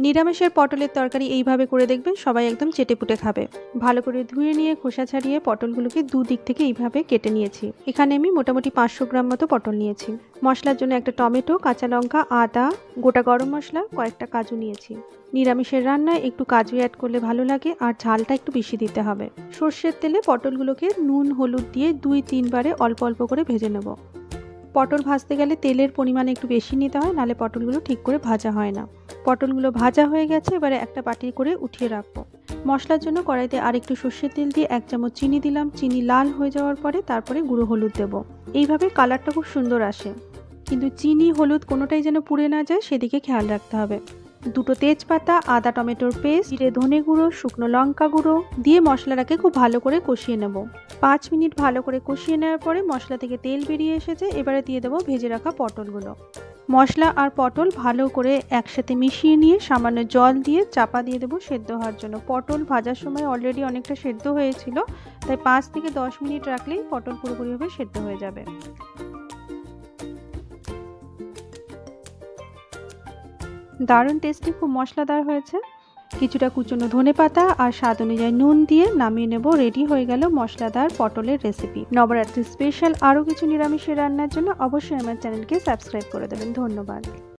নিরামিষের পটলের তরকারি এইভাবে করে দেখবেন, সবাই একদম চেটেপুটে খাবে। ভালো করে ধুয়ে নিয়ে খোসা ছাড়িয়ে পটলগুলোকে দুদিক থেকে এইভাবে কেটে নিয়েছি। এখানে আমি মোটামুটি 500 গ্রাম মতো পটল নিয়েছি। মশলার জন্য একটা টমেটো, কাঁচা লঙ্কা, আদা, গোটা গরম মশলা, কয়েকটা কাজু নিয়েছি। নিরামিষের রান্নায় একটু কাজু অ্যাড করলে ভালো লাগে, আর ঝালটা একটু বেশি দিতে হবে। সর্ষের তেলে পটলগুলোকে নুন হলুদ দিয়ে 2-3 বারে অল্প অল্প করে ভেজে নেব। পটল ভাজতে গেলে তেলের পরিমাণ একটু বেশি নিতে হয়, নাহলে পটলগুলো ঠিক করে ভাজা হয় না। পটলগুলো ভাজা হয়ে গেছে, এবারে একটা বাটি করে উঠিয়ে রাখবো। মশলার জন্য কড়াইতে আর একটু সর্ষের তেল দিয়ে 1 চামচ চিনি দিলাম। চিনি লাল হয়ে যাওয়ার পরে তারপরে গুঁড়ো হলুদ দেব। এইভাবে কালারটা খুব সুন্দর আসে, কিন্তু চিনি হলুদ কোনোটাই যেন পুড়ে না যায় সেদিকে খেয়াল রাখতে হবে। 2টো তেজপাতা, আদা টমেটোর পেস্ট, জিরে ধনে গুঁড়ো, শুকনো লঙ্কা গুঁড়ো দিয়ে মশলাটাকে খুব ভালো করে কষিয়ে নেব। 5 মিনিট ভালো করে কষিয়ে নেওয়ার পরে মশলা থেকে তেল বেরিয়ে এসেছে, এবারে দিয়ে দেবো ভেজে রাখা পটলগুলো। মশলা আর পটল ভালো করে একসাথে মিশিয়ে নিয়ে সামান্য জল দিয়ে চাপা দিয়ে দেবো সেদ্ধ হওয়ার জন্য। পটল ভাজার সময় অলরেডি অনেকটা সেদ্ধ হয়েছিল, তাই 5 থেকে 10 মিনিট রাখলেই পটল পুরোপুরিভাবে সেদ্ধ হয়ে যাবে। দারুণ টেস্টি, খুব মশলাদার হয়েছে। কিছুটা কুচনো ধনেপাতা আর স্বাদ অনুযায়ী নুন দিয়ে নামিয়ে নেব। রেডি হয়ে গেল মশলাদার পটলের রেসিপি। নবরাত্রি স্পেশাল আরও কিছু নিরামিষের রান্নার জন্য অবশ্যই আমার চ্যানেলকে সাবস্ক্রাইব করে দেবেন। ধন্যবাদ।